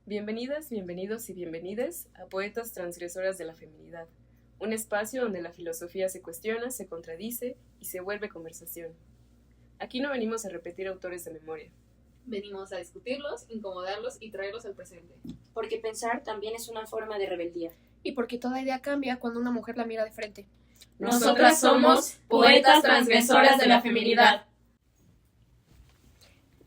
Bienvenidas, bienvenidos y bienvenides a Poetas Transgresoras de la Feminidad, un espacio donde la filosofía se cuestiona, se contradice y se vuelve conversación. Aquí no venimos a repetir autores de memoria. Venimos a discutirlos, incomodarlos y traerlos al presente. Porque pensar también es una forma de rebeldía. Y porque toda idea cambia cuando una mujer la mira de frente. Nosotras somos Poetas Transgresoras de la Feminidad.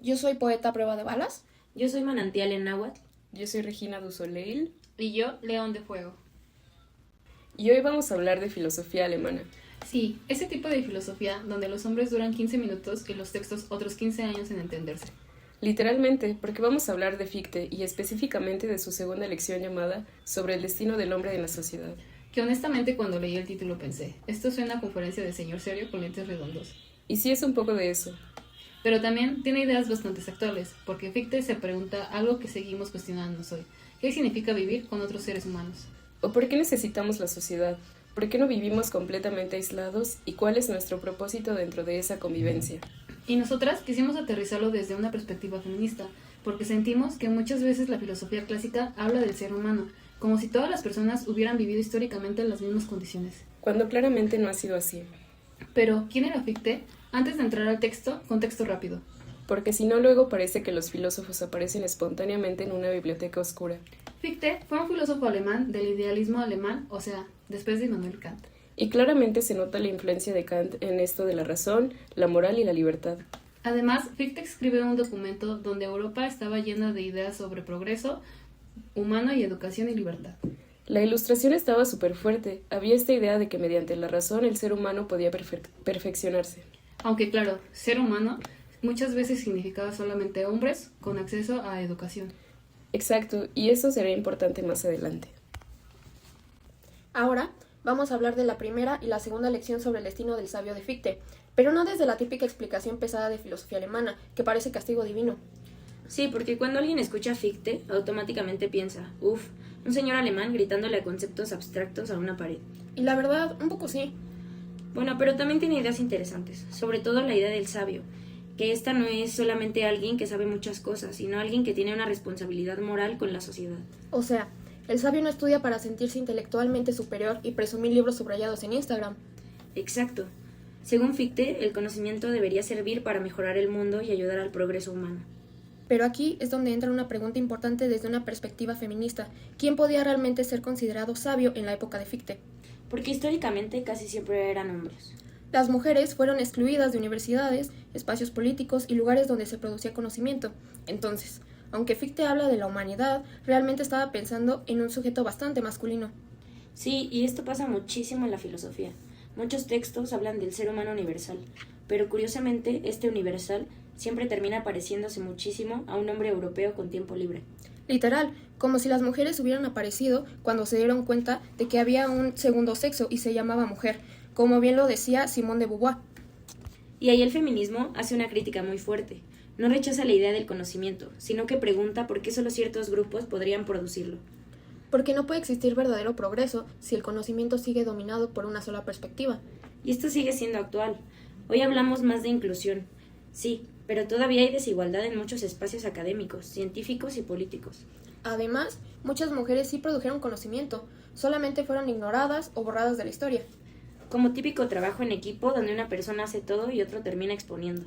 Yo soy poeta a prueba de balas. Yo soy Manantial en náhuatl. Yo soy Regina Dusoleil. Y yo, León de Fuego. Y hoy vamos a hablar de filosofía alemana. Sí, ese tipo de filosofía donde los hombres duran 15 minutos y los textos otros 15 años en entenderse. Literalmente, porque vamos a hablar de Fichte y específicamente de su segunda lección llamada Sobre el destino del hombre en la sociedad. Que honestamente cuando leí el título pensé, esto suena a conferencia de señor serio con lentes redondos. Y sí es un poco de eso. Pero también tiene ideas bastante actuales, porque Fichte se pregunta algo que seguimos cuestionándonos hoy. ¿Qué significa vivir con otros seres humanos? ¿O por qué necesitamos la sociedad? ¿Por qué no vivimos completamente aislados? ¿Y cuál es nuestro propósito dentro de esa convivencia? Y nosotras quisimos aterrizarlo desde una perspectiva feminista, porque sentimos que muchas veces la filosofía clásica habla del ser humano, como si todas las personas hubieran vivido históricamente en las mismas condiciones. Cuando claramente no ha sido así. Pero, ¿quién era Fichte? Antes de entrar al texto, contexto rápido. Porque si no, luego parece que los filósofos aparecen espontáneamente en una biblioteca oscura. Fichte fue un filósofo alemán del idealismo alemán, o sea, después de Immanuel Kant. Y claramente se nota la influencia de Kant en esto de la razón, la moral y la libertad. Además, Fichte escribe un documento donde Europa estaba llena de ideas sobre progreso humano y educación y libertad. La ilustración estaba súper fuerte. Había esta idea de que mediante la razón el ser humano podía perfeccionarse. Aunque claro, ser humano muchas veces significaba solamente hombres con acceso a educación. Exacto, y eso será importante más adelante. Ahora vamos a hablar de la primera y la segunda lección sobre el destino del sabio de Fichte, pero no desde la típica explicación pesada de filosofía alemana, que parece castigo divino. Sí, porque cuando alguien escucha Fichte, automáticamente piensa, un señor alemán gritándole a conceptos abstractos a una pared. Y la verdad, un poco sí. Bueno, pero también tiene ideas interesantes, sobre todo la idea del sabio, que esta no es solamente alguien que sabe muchas cosas, sino alguien que tiene una responsabilidad moral con la sociedad. O sea, el sabio no estudia para sentirse intelectualmente superior y presumir libros subrayados en Instagram. Exacto. Según Fichte, el conocimiento debería servir para mejorar el mundo y ayudar al progreso humano. Pero aquí es donde entra una pregunta importante desde una perspectiva feminista. ¿Quién podía realmente ser considerado sabio en la época de Fichte? Porque históricamente casi siempre eran hombres. Las mujeres fueron excluidas de universidades, espacios políticos y lugares donde se producía conocimiento. Entonces, aunque Fichte habla de la humanidad, realmente estaba pensando en un sujeto bastante masculino. Sí, y esto pasa muchísimo en la filosofía. Muchos textos hablan del ser humano universal, pero curiosamente este universal siempre termina pareciéndose muchísimo a un hombre europeo con tiempo libre. Literal, como si las mujeres hubieran aparecido cuando se dieron cuenta de que había un segundo sexo y se llamaba mujer, como bien lo decía Simone de Beauvoir. Y ahí el feminismo hace una crítica muy fuerte. No rechaza la idea del conocimiento, sino que pregunta por qué solo ciertos grupos podrían producirlo. Porque no puede existir verdadero progreso si el conocimiento sigue dominado por una sola perspectiva. Y esto sigue siendo actual. Hoy hablamos más de inclusión. Sí, pero todavía hay desigualdad en muchos espacios académicos, científicos y políticos. Además, muchas mujeres sí produjeron conocimiento, solamente fueron ignoradas o borradas de la historia. Como típico trabajo en equipo donde una persona hace todo y otro termina exponiendo.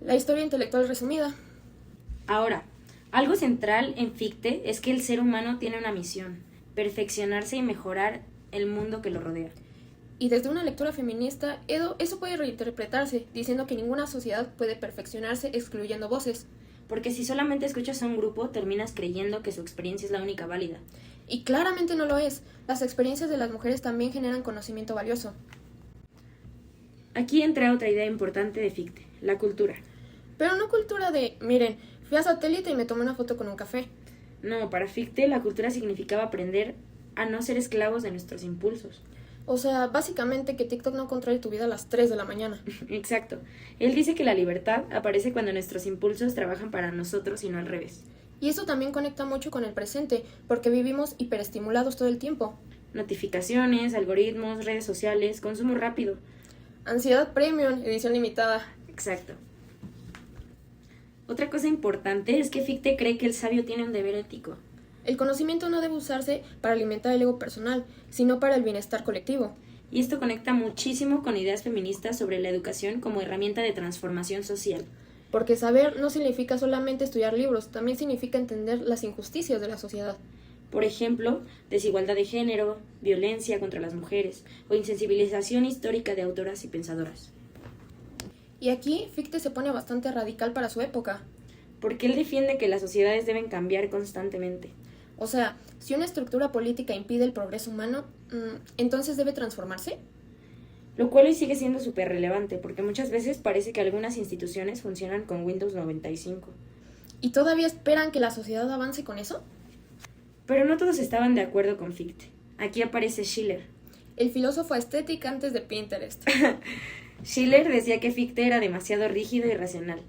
La historia intelectual resumida. Ahora, algo central en Fichte es que el ser humano tiene una misión, perfeccionarse y mejorar el mundo que lo rodea. Y desde una lectura feminista, eso puede reinterpretarse, diciendo que ninguna sociedad puede perfeccionarse excluyendo voces. Porque si solamente escuchas a un grupo, terminas creyendo que su experiencia es la única válida. Y claramente no lo es. Las experiencias de las mujeres también generan conocimiento valioso. Aquí entra otra idea importante de Fichte, la cultura. Pero no cultura de, miren, fui a satélite y me tomé una foto con un café. No, para Fichte la cultura significaba aprender a no ser esclavos de nuestros impulsos. O sea, básicamente que TikTok no controle tu vida a las 3 de la mañana. Exacto. Él dice que la libertad aparece cuando nuestros impulsos trabajan para nosotros y no al revés. Y eso también conecta mucho con el presente, porque vivimos hiperestimulados todo el tiempo. Notificaciones, algoritmos, redes sociales, consumo rápido. Ansiedad premium, edición limitada. Exacto. Otra cosa importante es que Fichte cree que el sabio tiene un deber ético. El conocimiento no debe usarse para alimentar el ego personal, sino para el bienestar colectivo. Y esto conecta muchísimo con ideas feministas sobre la educación como herramienta de transformación social. Porque saber no significa solamente estudiar libros, también significa entender las injusticias de la sociedad. Por ejemplo, desigualdad de género, violencia contra las mujeres o insensibilización histórica de autoras y pensadoras. Y aquí Fichte se pone bastante radical para su época. Porque él defiende que las sociedades deben cambiar constantemente. O sea, si una estructura política impide el progreso humano, ¿entonces debe transformarse? Lo cual hoy sigue siendo súper relevante, porque muchas veces parece que algunas instituciones funcionan con Windows 95. ¿Y todavía esperan que la sociedad avance con eso? Pero no todos estaban de acuerdo con Fichte. Aquí aparece Schiller. El filósofo estético antes de Pinterest. Schiller decía que Fichte era demasiado rígido y racional.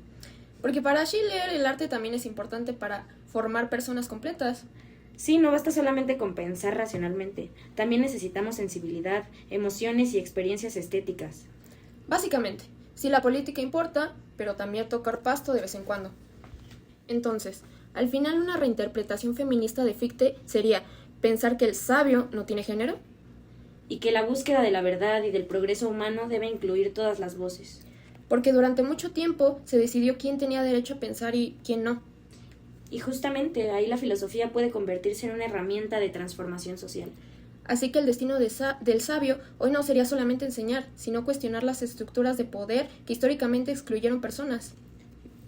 Porque para Schiller el arte también es importante para formar personas completas. Sí, no basta solamente con pensar racionalmente. También necesitamos sensibilidad, emociones y experiencias estéticas. Básicamente, si la política importa, pero también tocar pasto de vez en cuando. Entonces, al final una reinterpretación feminista de Fichte sería pensar que el sabio no tiene género. Y que la búsqueda de la verdad y del progreso humano debe incluir todas las voces. Porque durante mucho tiempo se decidió quién tenía derecho a pensar y quién no. Y justamente ahí la filosofía puede convertirse en una herramienta de transformación social. Así que el destino del sabio hoy no sería solamente enseñar, sino cuestionar las estructuras de poder que históricamente excluyeron personas.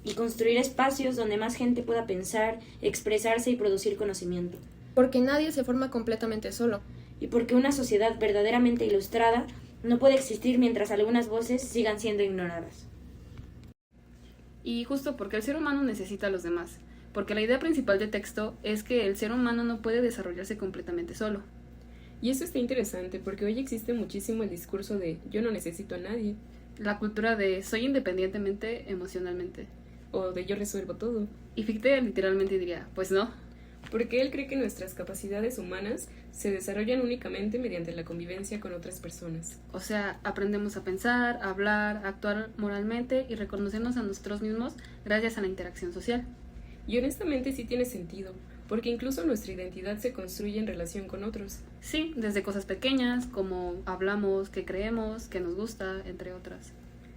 Y construir espacios donde más gente pueda pensar, expresarse y producir conocimiento. Porque nadie se forma completamente solo. Y porque una sociedad verdaderamente ilustrada no puede existir mientras algunas voces sigan siendo ignoradas. Y justo porque el ser humano necesita a los demás, porque la idea principal del texto es que el ser humano no puede desarrollarse completamente solo. Y eso está interesante porque hoy existe muchísimo el discurso de yo no necesito a nadie, La cultura de soy independientemente emocionalmente. o de yo resuelvo todo, Y Fichte literalmente diría, pues no. porque él cree que nuestras capacidades humanas se desarrollan únicamente mediante la convivencia con otras personas. O sea, aprendemos a pensar, a hablar, a actuar moralmente y reconocernos a nosotros mismos gracias a la interacción social. Y honestamente sí tiene sentido, porque incluso nuestra identidad se construye en relación con otros. Sí, desde cosas pequeñas como hablamos, qué creemos, qué nos gusta, entre otras.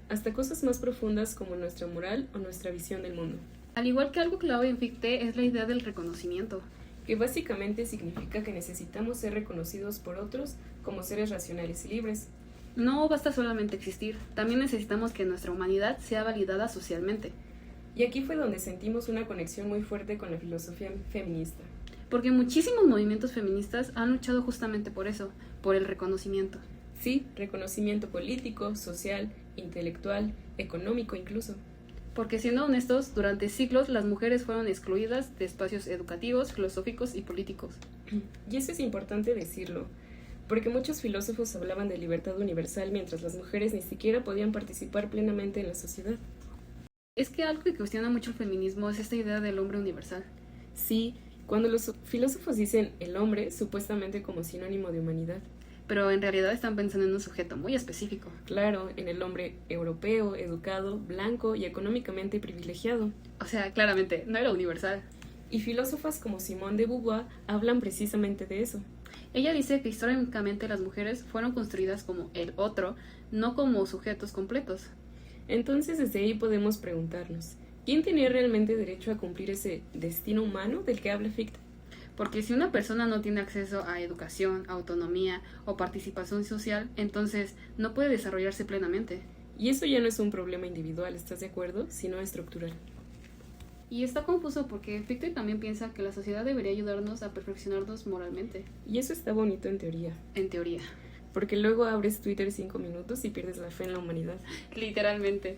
Hasta cosas más profundas como nuestra moral o nuestra visión del mundo, Al igual que algo clave en Fichte es la idea del reconocimiento. que básicamente significa que necesitamos ser reconocidos por otros como seres racionales y libres. No basta solamente existir, también necesitamos que nuestra humanidad sea validada socialmente. Y aquí fue donde sentimos una conexión muy fuerte con la filosofía feminista. Porque muchísimos movimientos feministas han luchado justamente por eso, por el reconocimiento. Sí, reconocimiento político, social, intelectual, económico incluso. Porque siendo honestos, durante siglos las mujeres fueron excluidas de espacios educativos, filosóficos y políticos. Y eso es importante decirlo, porque muchos filósofos hablaban de libertad universal mientras las mujeres ni siquiera podían participar plenamente en la sociedad. Es que algo que cuestiona mucho el feminismo es esta idea del hombre universal. Sí, cuando los filósofos dicen el hombre, supuestamente como sinónimo de humanidad. Pero en realidad están pensando en un sujeto muy específico. Claro, en el hombre europeo, educado, blanco y económicamente privilegiado. O sea, claramente, no era universal. Y filósofas como Simone de Beauvoir hablan precisamente de eso. Ella dice que históricamente las mujeres fueron construidas como el otro, no como sujetos completos. Entonces desde ahí podemos preguntarnos, ¿quién tenía realmente derecho a cumplir ese destino humano del que habla Fichte? Porque si una persona no tiene acceso a educación, autonomía o participación social, entonces no puede desarrollarse plenamente. Y eso ya no es un problema individual, ¿estás de acuerdo? Sino estructural. Y está confuso porque Fichte también piensa que la sociedad debería ayudarnos a perfeccionarnos moralmente, Y eso está bonito en teoría, en teoría. porque luego abres Twitter 5 minutos y pierdes la fe en la humanidad. Literalmente.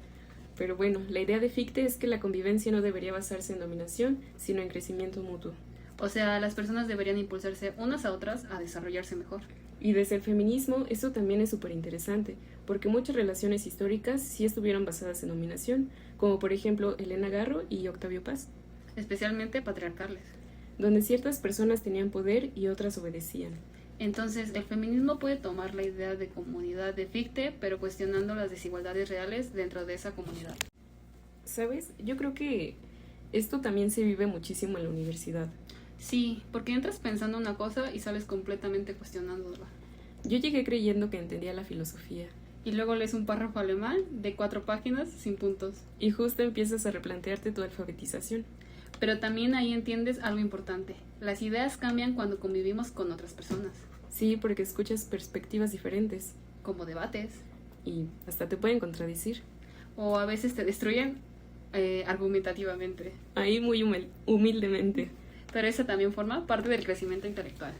Pero bueno, la idea de Fichte es que la convivencia no debería basarse en dominación, sino en crecimiento mutuo. O sea, las personas deberían impulsarse unas a otras a desarrollarse mejor. Y desde el feminismo eso también es súper interesante, porque muchas relaciones históricas sí estuvieron basadas en dominación, como por ejemplo Elena Garro y Octavio Paz, Especialmente patriarcales. donde ciertas personas tenían poder y otras obedecían. Entonces, el feminismo puede tomar la idea de comunidad de Fichte, pero cuestionando las desigualdades reales dentro de esa comunidad. ¿Sabes? Yo creo que esto también se vive muchísimo en la universidad. Sí, porque entras pensando una cosa y sales completamente cuestionándola. Yo llegué creyendo que entendía la filosofía. Y luego lees un párrafo alemán de 4 páginas sin puntos. Y justo empiezas a replantearte tu alfabetización. Pero también ahí entiendes algo importante. Las ideas cambian cuando convivimos con otras personas. Sí, porque escuchas perspectivas diferentes. Como debates. Y hasta te pueden contradecir. O a veces te destruyen argumentativamente. Ahí muy humildemente. Pero esa también forma parte del crecimiento intelectual.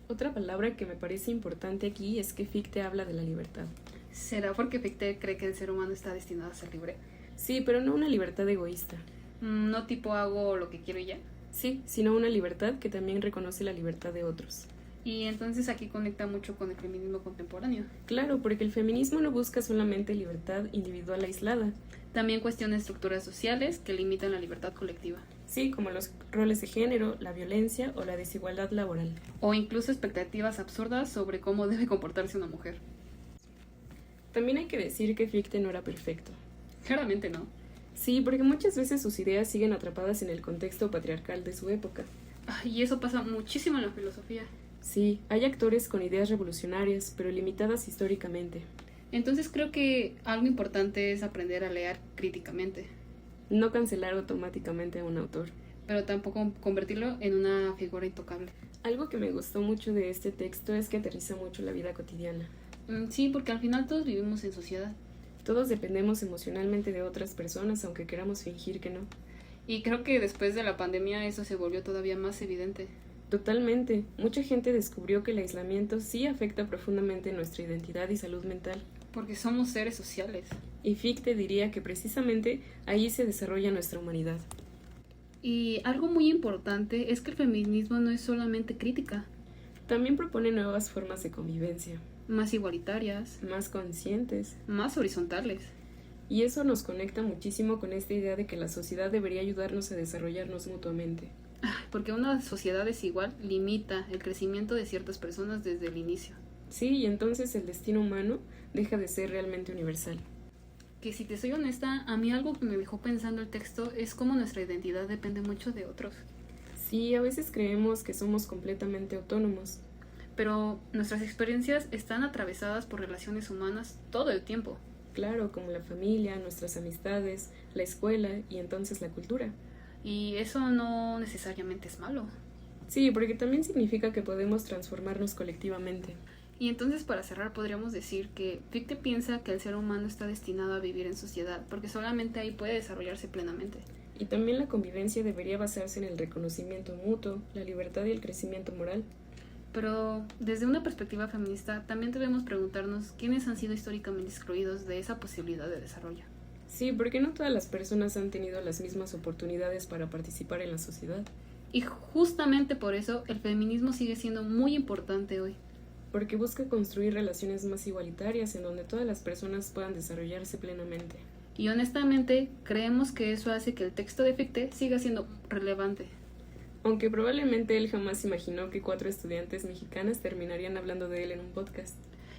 Otra palabra que me parece importante aquí es que Fichte habla de la libertad. ¿Será porque Fichte cree que el ser humano está destinado a ser libre? Sí, pero no una libertad egoísta. No tipo hago lo que quiero y ya. Sí, sino una libertad que también reconoce la libertad de otros. Y entonces aquí conecta mucho con el feminismo contemporáneo. Claro, porque el feminismo no busca solamente libertad individual aislada. También cuestiona estructuras sociales que limitan la libertad colectiva. Sí, como los roles de género, la violencia o la desigualdad laboral. O incluso expectativas absurdas sobre cómo debe comportarse una mujer. También hay que decir que Fichte no era perfecto. Claramente no. Sí, porque muchas veces sus ideas siguen atrapadas en el contexto patriarcal de su época. Y eso pasa muchísimo en la filosofía. Sí, hay actores con ideas revolucionarias, pero limitadas históricamente. Entonces creo que algo importante es aprender a leer críticamente. No cancelar automáticamente a un autor. Pero tampoco convertirlo en una figura intocable. Algo que me gustó mucho de este texto es que aterriza mucho la vida cotidiana. Sí, porque al final todos vivimos en sociedad. Todos dependemos emocionalmente de otras personas, aunque queramos fingir que no. Y creo que después de la pandemia eso se volvió todavía más evidente. Totalmente. Mucha gente descubrió que el aislamiento sí afecta profundamente nuestra identidad y salud mental. Porque somos seres sociales. Y Fichte diría que precisamente ahí se desarrolla nuestra humanidad. Y algo muy importante es que el feminismo no es solamente crítica. También propone nuevas formas de convivencia. Más igualitarias. Más conscientes. Más horizontales. Y eso nos conecta muchísimo con esta idea de que la sociedad debería ayudarnos a desarrollarnos mutuamente. Porque una sociedad desigual limita el crecimiento de ciertas personas desde el inicio. Sí, y entonces el destino humano deja de ser realmente universal. Que si te soy honesta, a mí algo que me dejó pensando el texto es cómo nuestra identidad depende mucho de otros. Sí, a veces creemos que somos completamente autónomos. Pero nuestras experiencias están atravesadas por relaciones humanas todo el tiempo. Claro, como la familia, nuestras amistades, la escuela y entonces la cultura. Y eso no necesariamente es malo. Sí, porque también significa que podemos transformarnos colectivamente. Y entonces para cerrar podríamos decir que Fichte piensa que el ser humano está destinado a vivir en sociedad porque solamente ahí puede desarrollarse plenamente. Y también la convivencia debería basarse en el reconocimiento mutuo, la libertad y el crecimiento moral. Pero desde una perspectiva feminista también debemos preguntarnos quiénes han sido históricamente excluidos de esa posibilidad de desarrollo. Sí, porque no todas las personas han tenido las mismas oportunidades para participar en la sociedad. Y justamente por eso el feminismo sigue siendo muy importante hoy. Porque busca construir relaciones más igualitarias en donde todas las personas puedan desarrollarse plenamente. Y honestamente creemos que eso hace que el texto de Fichte siga siendo relevante. Aunque probablemente él jamás imaginó que 4 estudiantes mexicanas terminarían hablando de él en un podcast.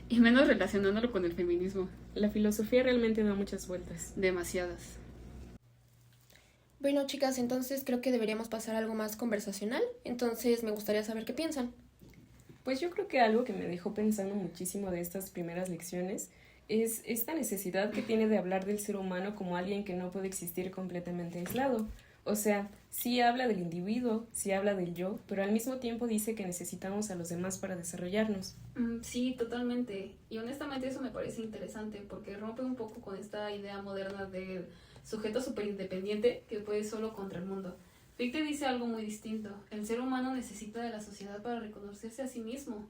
Y menos relacionándolo con el feminismo. La filosofía realmente da muchas vueltas. Demasiadas. Bueno, chicas, entonces creo que deberíamos pasar a algo más conversacional. Entonces me gustaría saber qué piensan. Pues yo creo que algo que me dejó pensando muchísimo de estas primeras lecciones es esta necesidad que tiene de hablar del ser humano como alguien que no puede existir completamente aislado. O sea, sí habla del individuo, sí habla del yo, pero al mismo tiempo dice que necesitamos a los demás para desarrollarnos. Sí, totalmente. Y honestamente eso me parece interesante porque rompe un poco con esta idea moderna del sujeto superindependiente que puede solo contra el mundo. Fichte dice algo muy distinto. El ser humano necesita de la sociedad para reconocerse a sí mismo.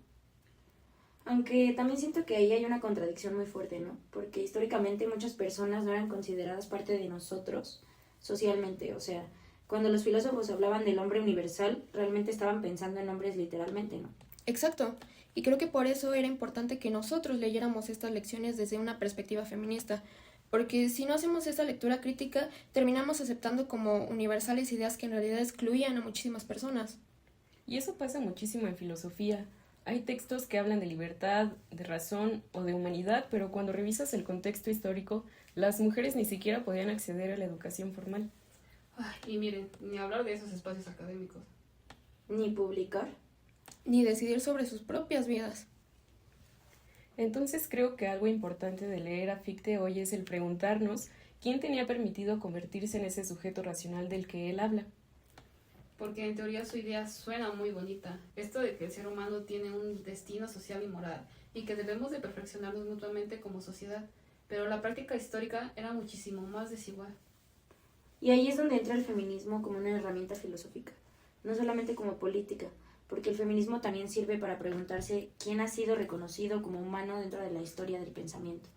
Aunque también siento que ahí hay una contradicción muy fuerte, ¿no? Porque históricamente muchas personas no eran consideradas parte de nosotros socialmente. O sea, cuando los filósofos hablaban del hombre universal, realmente estaban pensando en hombres literalmente, ¿no? Exacto. Y creo que por eso era importante que nosotros leyéramos estas lecciones desde una perspectiva feminista. Porque si no hacemos esa lectura crítica, terminamos aceptando como universales ideas que en realidad excluían a muchísimas personas. Y eso pasa muchísimo en filosofía. Hay textos que hablan de libertad, de razón o de humanidad, pero cuando revisas el contexto histórico, las mujeres ni siquiera podían acceder a la educación formal. Ay, y miren, ni hablar de esos espacios académicos. Ni publicar. Ni decidir sobre sus propias vidas. Entonces creo que algo importante de leer a Fichte hoy es el preguntarnos quién tenía permitido convertirse en ese sujeto racional del que él habla. Porque en teoría su idea suena muy bonita. Esto de que el ser humano tiene un destino social y moral y que debemos de perfeccionarnos mutuamente como sociedad. Pero la práctica histórica era muchísimo más desigual. Y ahí es donde entra el feminismo como una herramienta filosófica, no solamente como política, porque el feminismo también sirve para preguntarse quién ha sido reconocido como humano dentro de la historia del pensamiento.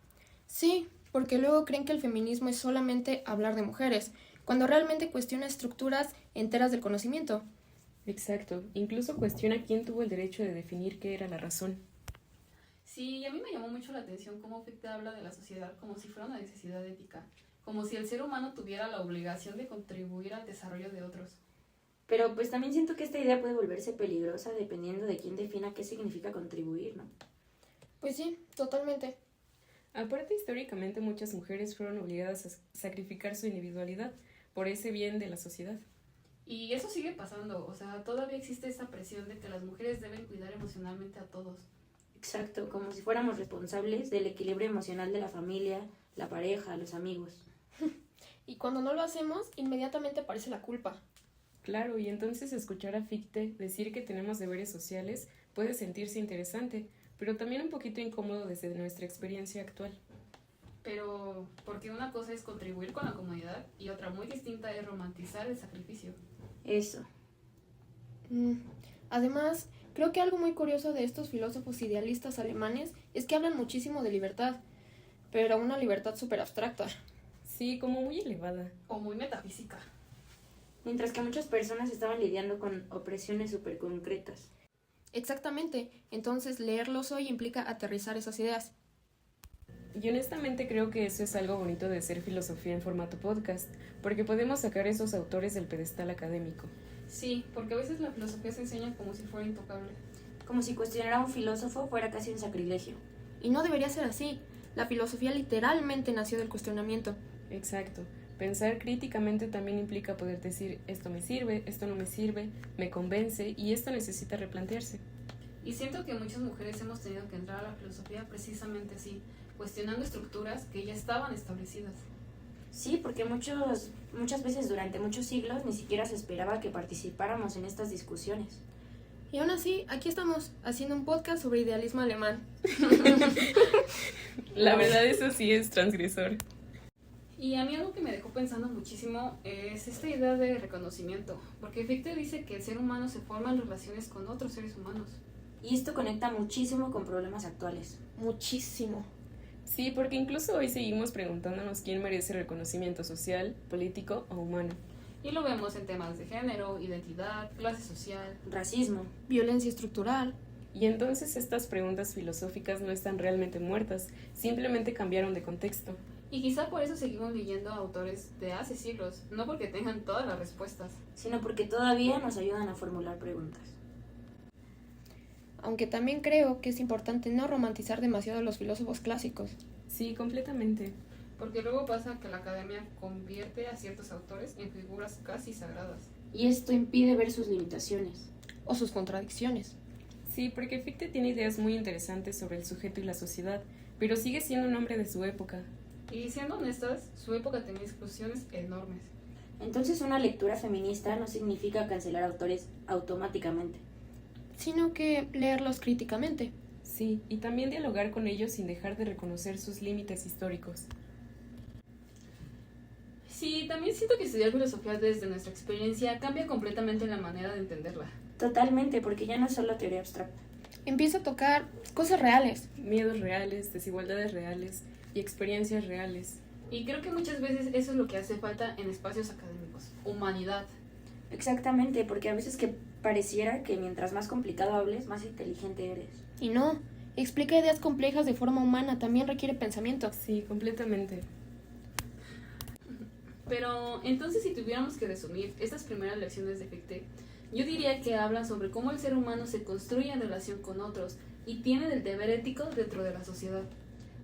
Sí, porque luego creen que el feminismo es solamente hablar de mujeres, cuando realmente cuestiona estructuras enteras del conocimiento. Exacto, incluso cuestiona quién tuvo el derecho de definir qué era la razón. Sí, y a mí me llamó mucho la atención cómo Fichte habla de la sociedad como si fuera una necesidad ética, como si el ser humano tuviera la obligación de contribuir al desarrollo de otros. Pero pues también siento que esta idea puede volverse peligrosa dependiendo de quién defina qué significa contribuir, ¿no? Pues sí, totalmente. Aparte, históricamente muchas mujeres fueron obligadas a sacrificar su individualidad por ese bien de la sociedad. Y eso sigue pasando, o sea, todavía existe esa presión de que las mujeres deben cuidar emocionalmente a todos. Exacto, como si fuéramos responsables del equilibrio emocional de la familia, la pareja, los amigos. Y cuando no lo hacemos, inmediatamente aparece la culpa. Claro, y entonces escuchar a Fichte decir que tenemos deberes sociales puede sentirse interesante, pero también un poquito incómodo desde nuestra experiencia actual. Pero porque una cosa es contribuir con la comunidad y otra muy distinta es romantizar el sacrificio. Eso. Además, creo que algo muy curioso de estos filósofos idealistas alemanes es que hablan muchísimo de libertad, pero una libertad súper abstracta. Sí, como muy elevada. O muy metafísica. Mientras que muchas personas estaban lidiando con opresiones súper concretas. Exactamente, entonces leerlos hoy implica aterrizar esas ideas. Y honestamente creo que eso es algo bonito de hacer filosofía en formato podcast, porque podemos sacar esos autores del pedestal académico. Sí, porque a veces la filosofía se enseña como si fuera intocable. Como si cuestionar a un filósofo fuera casi un sacrilegio. Y no debería ser así. La filosofía literalmente nació del cuestionamiento. Exacto. Pensar críticamente también implica poder decir esto me sirve, esto no me sirve, me convence y esto necesita replantearse. Y siento que muchas mujeres hemos tenido que entrar a la filosofía precisamente así, cuestionando estructuras que ya estaban establecidas. Sí, porque muchas veces durante muchos siglos ni siquiera se esperaba que participáramos en estas discusiones. Y aún así, aquí estamos, haciendo un podcast sobre idealismo alemán. La verdad, eso sí es transgresor. Y a mí algo que me dejó pensando muchísimo es esta idea de reconocimiento, porque Fichte dice que el ser humano se forma en relaciones con otros seres humanos. Y esto conecta muchísimo con problemas actuales. Muchísimo. Sí, porque incluso hoy seguimos preguntándonos quién merece reconocimiento social, político o humano. Y lo vemos en temas de género, identidad, clase social. Racismo. Violencia estructural. Y entonces estas preguntas filosóficas no están realmente muertas, simplemente cambiaron de contexto. Y quizá por eso seguimos leyendo a autores de hace siglos, no porque tengan todas las respuestas. Sino porque todavía nos ayudan a formular preguntas. Aunque también creo que es importante no romantizar demasiado a los filósofos clásicos. Sí, completamente. Porque luego pasa que la academia convierte a ciertos autores en figuras casi sagradas. Y esto impide ver sus limitaciones. O sus contradicciones. Sí, porque Fichte tiene ideas muy interesantes sobre el sujeto y la sociedad, pero sigue siendo un hombre de su época. Y siendo honestas, su época tenía exclusiones enormes. Entonces una lectura feminista no significa cancelar autores automáticamente. Sino que leerlos críticamente. Sí, y también dialogar con ellos sin dejar de reconocer sus límites históricos. Sí, también siento que estudiar filosofía desde nuestra experiencia cambia completamente la manera de entenderla. Totalmente, porque ya no es solo teoría abstracta. Empieza a tocar cosas reales. Miedos reales, desigualdades reales y experiencias reales. Y creo que muchas veces eso es lo que hace falta en espacios académicos. Humanidad. Exactamente, porque a veces que pareciera que mientras más complicado hables, más inteligente eres. Y no, explica ideas complejas de forma humana, también requiere pensamiento. Sí, completamente. Pero entonces si tuviéramos que resumir estas primeras lecciones de Fichte, yo diría que hablan sobre cómo el ser humano se construye en relación con otros y tiene el deber ético dentro de la sociedad.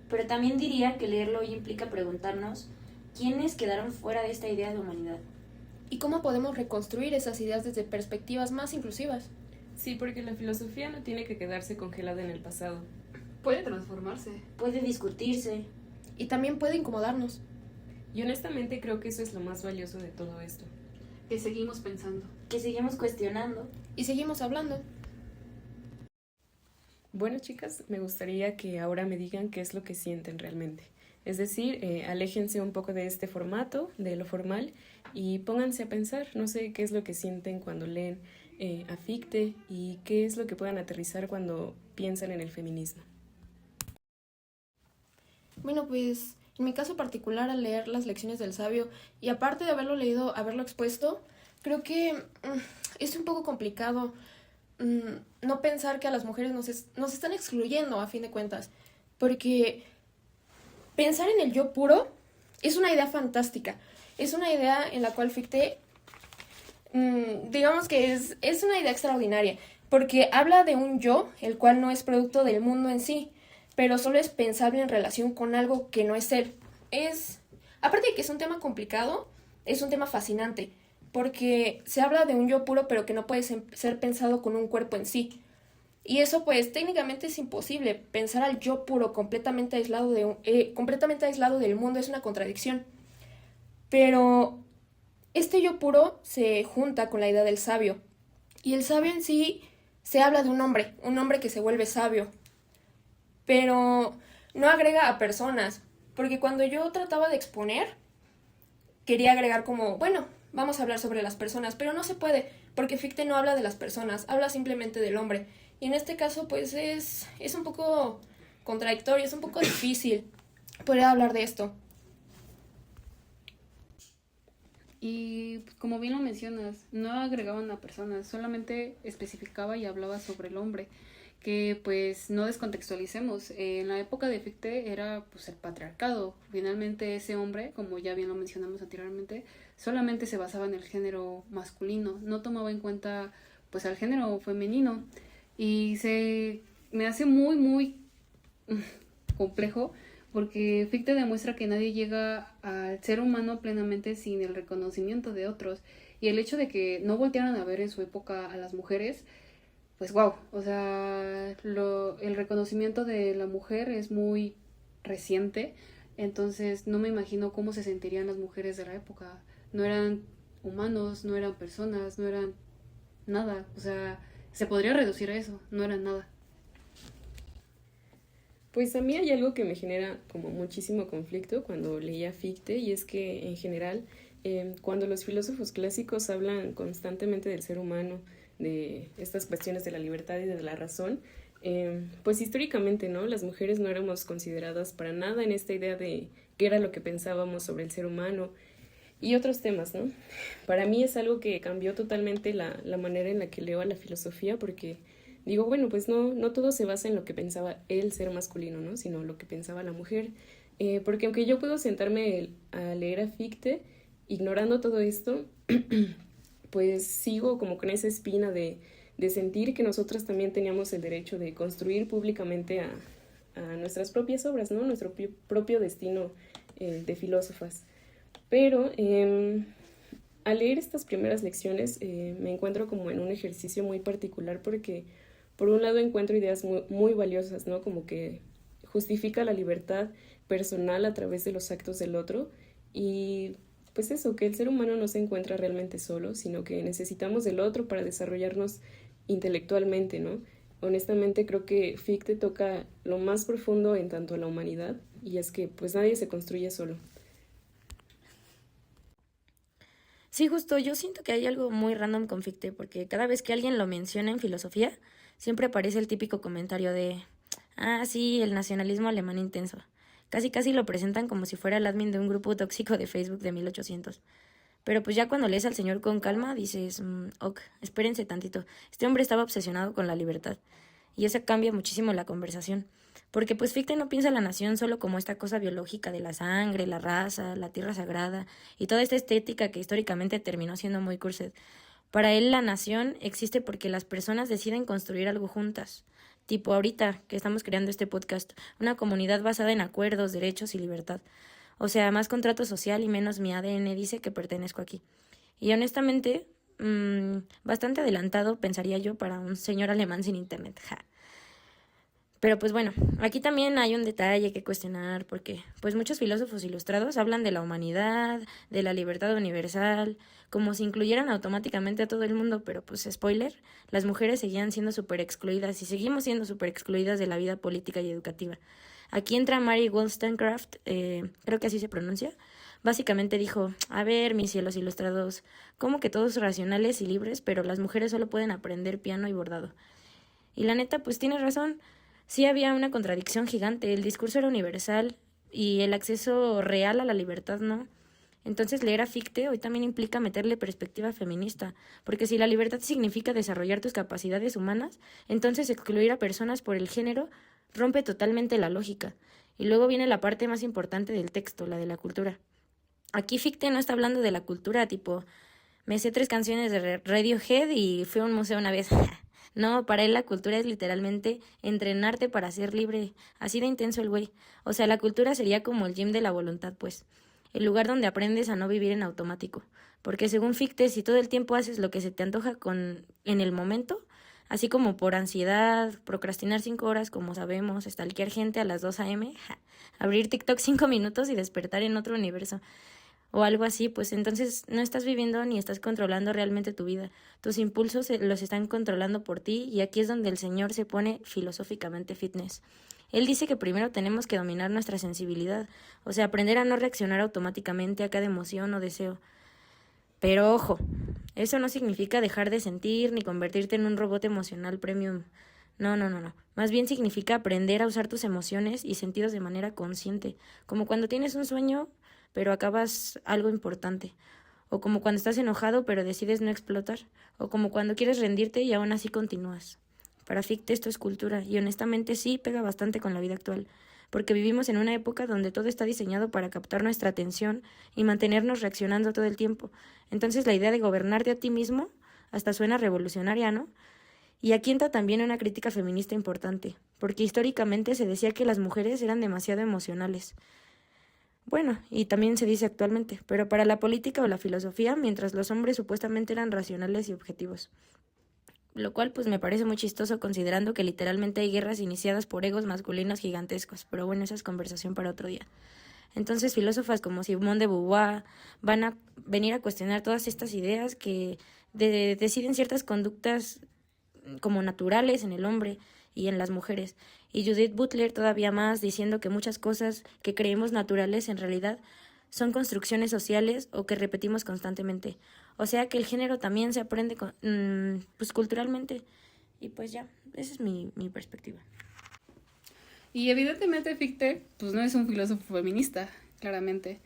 Pero también diría que leerlo hoy implica preguntarnos quiénes quedaron fuera de esta idea de humanidad. y cómo podemos reconstruir esas ideas desde perspectivas más inclusivas. Sí, porque la filosofía no tiene que quedarse congelada en el pasado. Puede transformarse. Puede discutirse. Y también puede incomodarnos. Y honestamente creo que eso es lo más valioso de todo esto. Que seguimos pensando. Que seguimos cuestionando. Y seguimos hablando. Bueno, chicas, me gustaría que ahora me digan qué es lo que sienten realmente. Es decir, aléjense un poco de este formato, de lo formal, y pónganse a pensar, no sé qué es lo que sienten cuando leen a Fichte y qué es lo que puedan aterrizar cuando piensan en el feminismo. Bueno, pues en mi caso particular, al leer las lecciones del sabio, y aparte de haberlo leído, haberlo expuesto, creo que es un poco complicado no pensar que a las mujeres nos están excluyendo a fin de cuentas, porque pensar en el yo puro es una idea fantástica, es una idea en la cual Fichte, digamos que es una idea extraordinaria, porque habla de un yo, el cual no es producto del mundo en sí, pero solo es pensable en relación con algo que no es él. Aparte de que es un tema complicado, es un tema fascinante, porque se habla de un yo puro, pero que no puede ser pensado con un cuerpo en sí. Y eso, pues, técnicamente es imposible. Pensar al yo puro completamente aislado del mundo es una contradicción. Pero este yo puro se junta con la idea del sabio. Y el sabio en sí se habla de un hombre que se vuelve sabio. Pero no agrega a personas, porque cuando yo trataba de exponer, quería agregar como, bueno, vamos a hablar sobre las personas, pero no se puede, porque Fichte no habla de las personas, habla simplemente del hombre. Y en este caso, pues, es un poco contradictorio, es un poco difícil poder hablar de esto. Y como bien lo mencionas, no agregaban a personas, solamente especificaba y hablaba sobre el hombre, que pues no descontextualicemos. En la época de Fichte era pues el patriarcado. Finalmente ese hombre, como ya bien lo mencionamos anteriormente, solamente se basaba en el género masculino, no tomaba en cuenta pues al género femenino. Y me hace muy, muy complejo, porque Fichte demuestra que nadie llega al ser humano plenamente sin el reconocimiento de otros. Y el hecho de que no voltearan a ver en su época a las mujeres, pues wow, o sea, el reconocimiento de la mujer es muy reciente, entonces no me imagino cómo se sentirían las mujeres de la época. No eran humanos, no eran personas, no eran nada, o sea, se podría reducir a eso, no eran nada. Pues a mí hay algo que me genera como muchísimo conflicto cuando leía Fichte, y es que en general cuando los filósofos clásicos hablan constantemente del ser humano, de estas cuestiones de la libertad y de la razón, pues históricamente, ¿no? Las mujeres no éramos consideradas para nada en esta idea de qué era lo que pensábamos sobre el ser humano y otros temas, ¿no? Para mí es algo que cambió totalmente la manera en la que leo a la filosofía, porque digo, bueno, pues no todo se basa en lo que pensaba el ser masculino, ¿no? Sino lo que pensaba la mujer. Porque aunque yo puedo sentarme a leer a Fichte, ignorando todo esto, pues sigo como con esa espina de sentir que nosotras también teníamos el derecho de construir públicamente a nuestras propias obras, ¿no? Nuestro propio destino de filósofas. Pero al leer estas primeras lecciones me encuentro como en un ejercicio muy particular, porque por un lado encuentro ideas muy, muy valiosas, ¿no? Como que justifica la libertad personal a través de los actos del otro, y pues eso, que el ser humano no se encuentra realmente solo, sino que necesitamos del otro para desarrollarnos intelectualmente, ¿no? Honestamente creo que Fichte toca lo más profundo en tanto a la humanidad, y es que pues nadie se construye solo. Sí, justo, yo siento que hay algo muy random con Fichte, porque cada vez que alguien lo menciona en filosofía, siempre aparece el típico comentario de, sí, el nacionalismo alemán intenso. Casi lo presentan como si fuera el admin de un grupo tóxico de Facebook de 1800. Pero pues ya cuando lees al señor con calma, dices, ok, espérense tantito, este hombre estaba obsesionado con la libertad. Y eso cambia muchísimo la conversación. Porque pues Fichte no piensa la nación solo como esta cosa biológica de la sangre, la raza, la tierra sagrada y toda esta estética que históricamente terminó siendo muy cursed. Para él la nación existe porque las personas deciden construir algo juntas. Tipo ahorita que estamos creando este podcast, una comunidad basada en acuerdos, derechos y libertad. O sea, más contrato social y menos mi ADN dice que pertenezco aquí. Y honestamente, bastante adelantado, pensaría yo, para un señor alemán sin internet. Ja. Pero pues bueno, aquí también hay un detalle que cuestionar porque pues muchos filósofos ilustrados hablan de la humanidad, de la libertad universal, como si incluyeran automáticamente a todo el mundo, pero pues spoiler, las mujeres seguían siendo súper excluidas y seguimos siendo súper excluidas de la vida política y educativa. Aquí entra Mary Wollstonecraft, creo que así se pronuncia. Básicamente dijo, a ver, mis cielos ilustrados, como que todos racionales y libres, pero las mujeres solo pueden aprender piano y bordado. Y la neta, pues tiene razón. Sí había una contradicción gigante, el discurso era universal y el acceso real a la libertad no. Entonces leer a Fichte hoy también implica meterle perspectiva feminista, porque si la libertad significa desarrollar tus capacidades humanas, entonces excluir a personas por el género rompe totalmente la lógica. Y luego viene la parte más importante del texto, la de la cultura. Aquí Fichte no está hablando de la cultura tipo, me sé 3 canciones de Radiohead y fui a un museo una vez. No, para él la cultura es literalmente entrenarte para ser libre, así de intenso el güey. O sea, la cultura sería como el gym de la voluntad, pues, el lugar donde aprendes a no vivir en automático. Porque según Fichte, si todo el tiempo haces lo que se te antoja en el momento, así como por ansiedad, procrastinar 5 horas, como sabemos, stalkear gente a las 2 a.m., abrir TikTok 5 minutos y despertar en otro universo, o algo así, pues entonces no estás viviendo ni estás controlando realmente tu vida. Tus impulsos los están controlando por ti y aquí es donde el señor se pone filosóficamente fitness. Él dice que primero tenemos que dominar nuestra sensibilidad, o sea, aprender a no reaccionar automáticamente a cada emoción o deseo. Pero ojo, eso no significa dejar de sentir ni convertirte en un robot emocional premium. No. Más bien significa aprender a usar tus emociones y sentidos de manera consciente, como cuando tienes un sueño pero acabas algo importante, o como cuando estás enojado pero decides no explotar, o como cuando quieres rendirte y aún así continúas. Para Fichte esto es cultura, y honestamente sí pega bastante con la vida actual, porque vivimos en una época donde todo está diseñado para captar nuestra atención y mantenernos reaccionando todo el tiempo. Entonces la idea de gobernarte a ti mismo hasta suena revolucionaria, ¿no? Y aquí entra también una crítica feminista importante, porque históricamente se decía que las mujeres eran demasiado emocionales. Bueno, y también se dice actualmente, pero para la política o la filosofía, mientras los hombres supuestamente eran racionales y objetivos. Lo cual pues me parece muy chistoso considerando que literalmente hay guerras iniciadas por egos masculinos gigantescos, pero bueno, esa es conversación para otro día. Entonces filósofas como Simone de Beauvoir van a venir a cuestionar todas estas ideas que deciden ciertas conductas como naturales en el hombre y en las mujeres. Y Judith Butler todavía más diciendo que muchas cosas que creemos naturales en realidad son construcciones sociales o que repetimos constantemente. O sea que el género también se aprende pues culturalmente. Y pues ya, esa es mi perspectiva. Y evidentemente Fichte pues no es un filósofo feminista, claramente,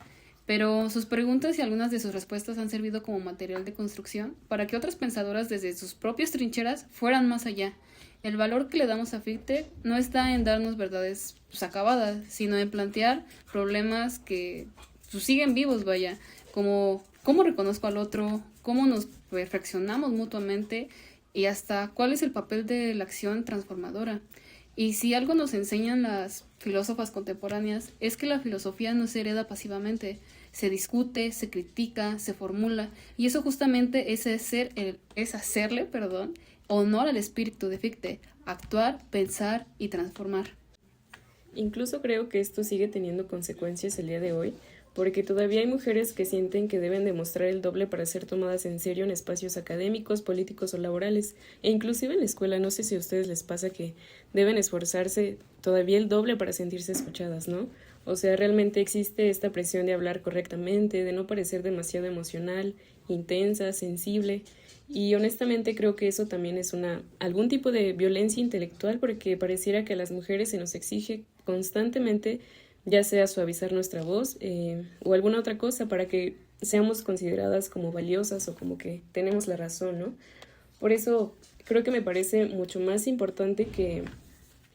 pero sus preguntas y algunas de sus respuestas han servido como material de construcción para que otras pensadoras desde sus propias trincheras fueran más allá. El valor que le damos a Fichte no está en darnos verdades pues, acabadas, sino en plantear problemas que pues, siguen vivos, vaya, como cómo reconozco al otro, cómo nos perfeccionamos mutuamente y hasta cuál es el papel de la acción transformadora. Y si algo nos enseñan las filósofas contemporáneas es que la filosofía no se hereda pasivamente, se discute, se critica, se formula, y eso justamente es hacerle honor al espíritu de Fichte, actuar, pensar y transformar. Incluso creo que esto sigue teniendo consecuencias el día de hoy, porque todavía hay mujeres que sienten que deben demostrar el doble para ser tomadas en serio en espacios académicos, políticos o laborales, e inclusive en la escuela. No sé si a ustedes les pasa que deben esforzarse todavía el doble para sentirse escuchadas, ¿no? O sea, realmente existe esta presión de hablar correctamente, de no parecer demasiado emocional, intensa, sensible, y honestamente creo que eso también es algún tipo de violencia intelectual, porque pareciera que a las mujeres se nos exige constantemente ya sea suavizar nuestra voz o alguna otra cosa para que seamos consideradas como valiosas o como que tenemos la razón, ¿no? Por eso creo que me parece mucho más importante que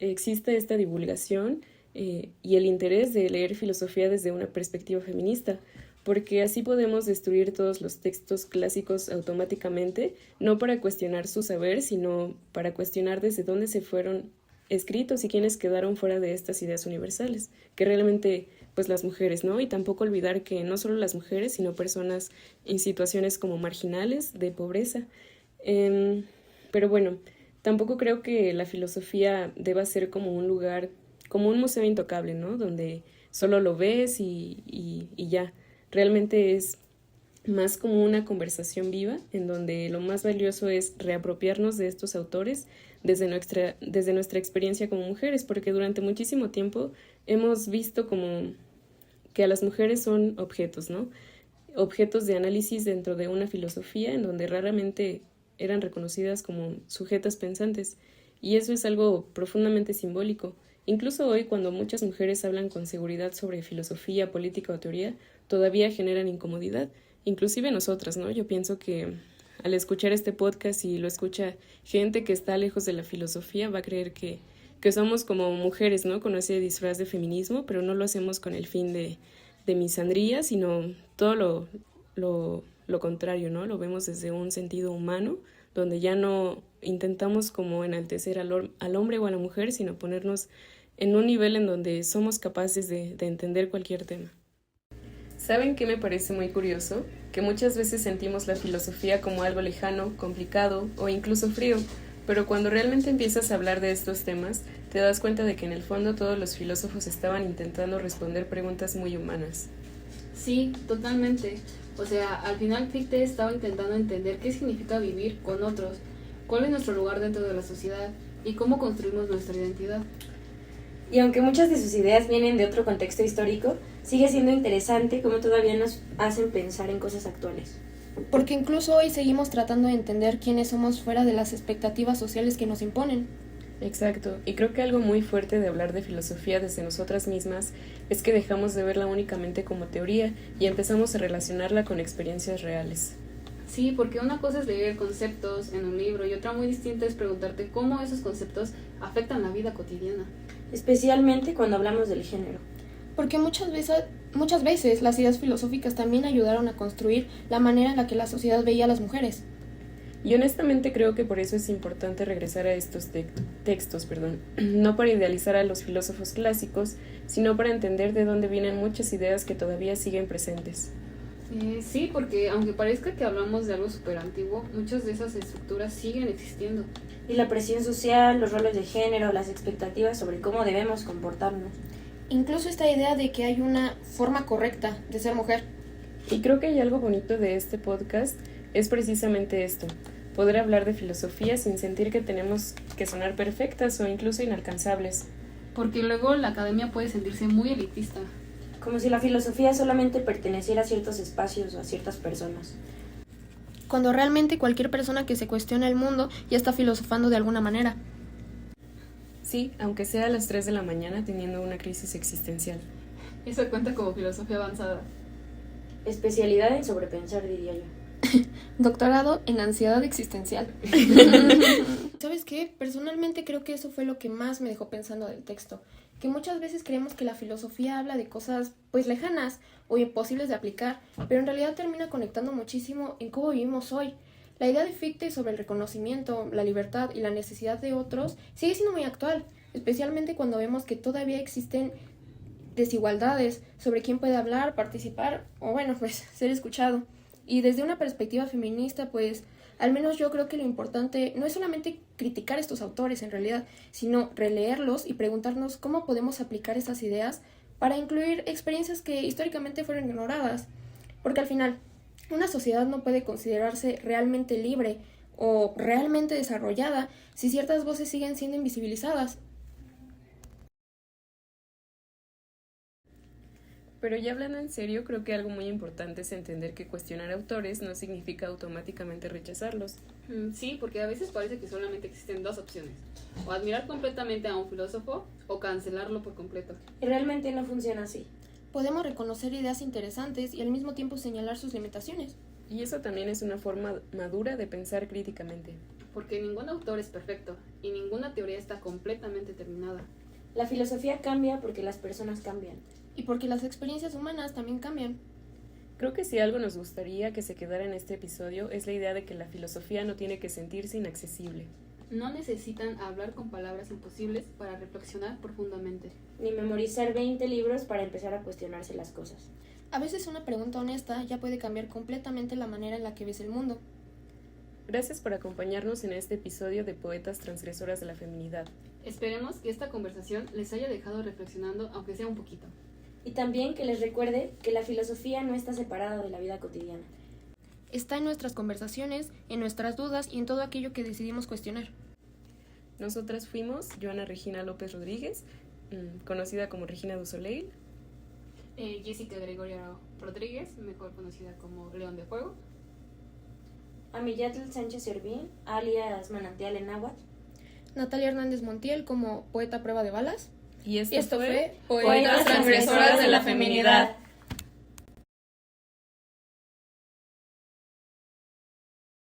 exista esta divulgación y el interés de leer filosofía desde una perspectiva feminista, porque así podemos destruir todos los textos clásicos automáticamente, no para cuestionar su saber, sino para cuestionar desde dónde se fueron escritos y quienes quedaron fuera de estas ideas universales, que realmente pues las mujeres, ¿no? Y tampoco olvidar que no solo las mujeres, sino personas en situaciones como marginales, de pobreza. Pero bueno, tampoco creo que la filosofía deba ser como un lugar, como un museo intocable, ¿no? Donde solo lo ves y ya. Realmente es más como una conversación viva, en donde lo más valioso es reapropiarnos de estos autores desde nuestra experiencia como mujeres, porque durante muchísimo tiempo hemos visto como que a las mujeres son objetos, ¿no? Objetos de análisis dentro de una filosofía en donde raramente eran reconocidas como sujetas pensantes, y eso es algo profundamente simbólico. Incluso hoy, cuando muchas mujeres hablan con seguridad sobre filosofía, política o teoría, todavía generan incomodidad, inclusive nosotras, ¿no? Yo pienso que al escuchar este podcast y lo escucha gente que está lejos de la filosofía, va a creer que somos como mujeres, ¿no? Con ese disfraz de feminismo, pero no lo hacemos con el fin de misandría, sino todo lo contrario, ¿no? Lo vemos desde un sentido humano, donde ya no intentamos como enaltecer al hombre o a la mujer, sino ponernos en un nivel en donde somos capaces de entender cualquier tema. ¿Saben qué me parece muy curioso? Que muchas veces sentimos la filosofía como algo lejano, complicado o incluso frío, pero cuando realmente empiezas a hablar de estos temas, te das cuenta de que en el fondo todos los filósofos estaban intentando responder preguntas muy humanas. Sí, totalmente. O sea, al final Fichte estaba intentando entender qué significa vivir con otros, cuál es nuestro lugar dentro de la sociedad y cómo construimos nuestra identidad. Y aunque muchas de sus ideas vienen de otro contexto histórico, sigue siendo interesante cómo todavía nos hacen pensar en cosas actuales. Porque incluso hoy seguimos tratando de entender quiénes somos fuera de las expectativas sociales que nos imponen. Exacto, y creo que algo muy fuerte de hablar de filosofía desde nosotras mismas es que dejamos de verla únicamente como teoría y empezamos a relacionarla con experiencias reales. Sí, porque una cosa es leer conceptos en un libro y otra muy distinta es preguntarte cómo esos conceptos afectan la vida cotidiana. Especialmente cuando hablamos del género. Porque muchas veces las ideas filosóficas también ayudaron a construir la manera en la que la sociedad veía a las mujeres. Y honestamente creo que por eso es importante regresar a estos textos, no para idealizar a los filósofos clásicos, sino para entender de dónde vienen muchas ideas que todavía siguen presentes. Sí, porque aunque parezca que hablamos de algo súper antiguo, muchas de esas estructuras siguen existiendo. Y la presión social, los roles de género, las expectativas sobre cómo debemos comportarnos. Incluso esta idea de que hay una forma correcta de ser mujer. Y creo que hay algo bonito de este podcast, es precisamente esto, poder hablar de filosofía sin sentir que tenemos que sonar perfectas o incluso inalcanzables. Porque luego la academia puede sentirse muy elitista. Como si la filosofía solamente perteneciera a ciertos espacios o a ciertas personas. Cuando realmente cualquier persona que se cuestiona el mundo ya está filosofando de alguna manera. Sí, aunque sea a las 3 de la mañana teniendo una crisis existencial. Eso cuenta como filosofía avanzada. Especialidad en sobrepensar, diría yo. Doctorado en ansiedad existencial. ¿Sabes qué? Personalmente creo que eso fue lo que más me dejó pensando del texto. Que muchas veces creemos que la filosofía habla de cosas pues lejanas o imposibles de aplicar, pero en realidad termina conectando muchísimo en cómo vivimos hoy. La idea de Fichte sobre el reconocimiento, la libertad y la necesidad de otros sigue siendo muy actual, especialmente cuando vemos que todavía existen desigualdades sobre quién puede hablar, participar o pues ser escuchado. Y desde una perspectiva feminista, pues al menos yo creo que lo importante no es solamente criticar a estos autores en realidad, sino releerlos y preguntarnos cómo podemos aplicar esas ideas para incluir experiencias que históricamente fueron ignoradas. Porque al final, una sociedad no puede considerarse realmente libre o realmente desarrollada si ciertas voces siguen siendo invisibilizadas. Pero ya hablando en serio, creo que algo muy importante es entender que cuestionar autores no significa automáticamente rechazarlos. Sí, porque a veces parece que solamente existen dos opciones. O admirar completamente a un filósofo o cancelarlo por completo. Y realmente no funciona así. Podemos reconocer ideas interesantes y al mismo tiempo señalar sus limitaciones. Y eso también es una forma madura de pensar críticamente. Porque ningún autor es perfecto y ninguna teoría está completamente terminada. La filosofía cambia porque las personas cambian. Y porque las experiencias humanas también cambian. Creo que si algo nos gustaría que se quedara en este episodio es la idea de que la filosofía no tiene que sentirse inaccesible. No necesitan hablar con palabras imposibles para reflexionar profundamente. Ni memorizar 20 libros para empezar a cuestionarse las cosas. A veces una pregunta honesta ya puede cambiar completamente la manera en la que ves el mundo. Gracias por acompañarnos en este episodio de Poetas Transgresoras de la Feminidad. Esperemos que esta conversación les haya dejado reflexionando, aunque sea un poquito. Y también que les recuerde que la filosofía no está separada de la vida cotidiana. Está en nuestras conversaciones, en nuestras dudas y en todo aquello que decidimos cuestionar. Nosotras fuimos Joana Regina López Rodríguez, conocida como Regina du Soleil. Jessica Gregoria Rodríguez, mejor conocida como León de Fuego. Amillatl Sánchez Servín, alias Manantial en Náhuatl. Natalia Hernández Montiel como poeta prueba de balas. Y Esto fue Poetas Transgresoras de la Feminidad.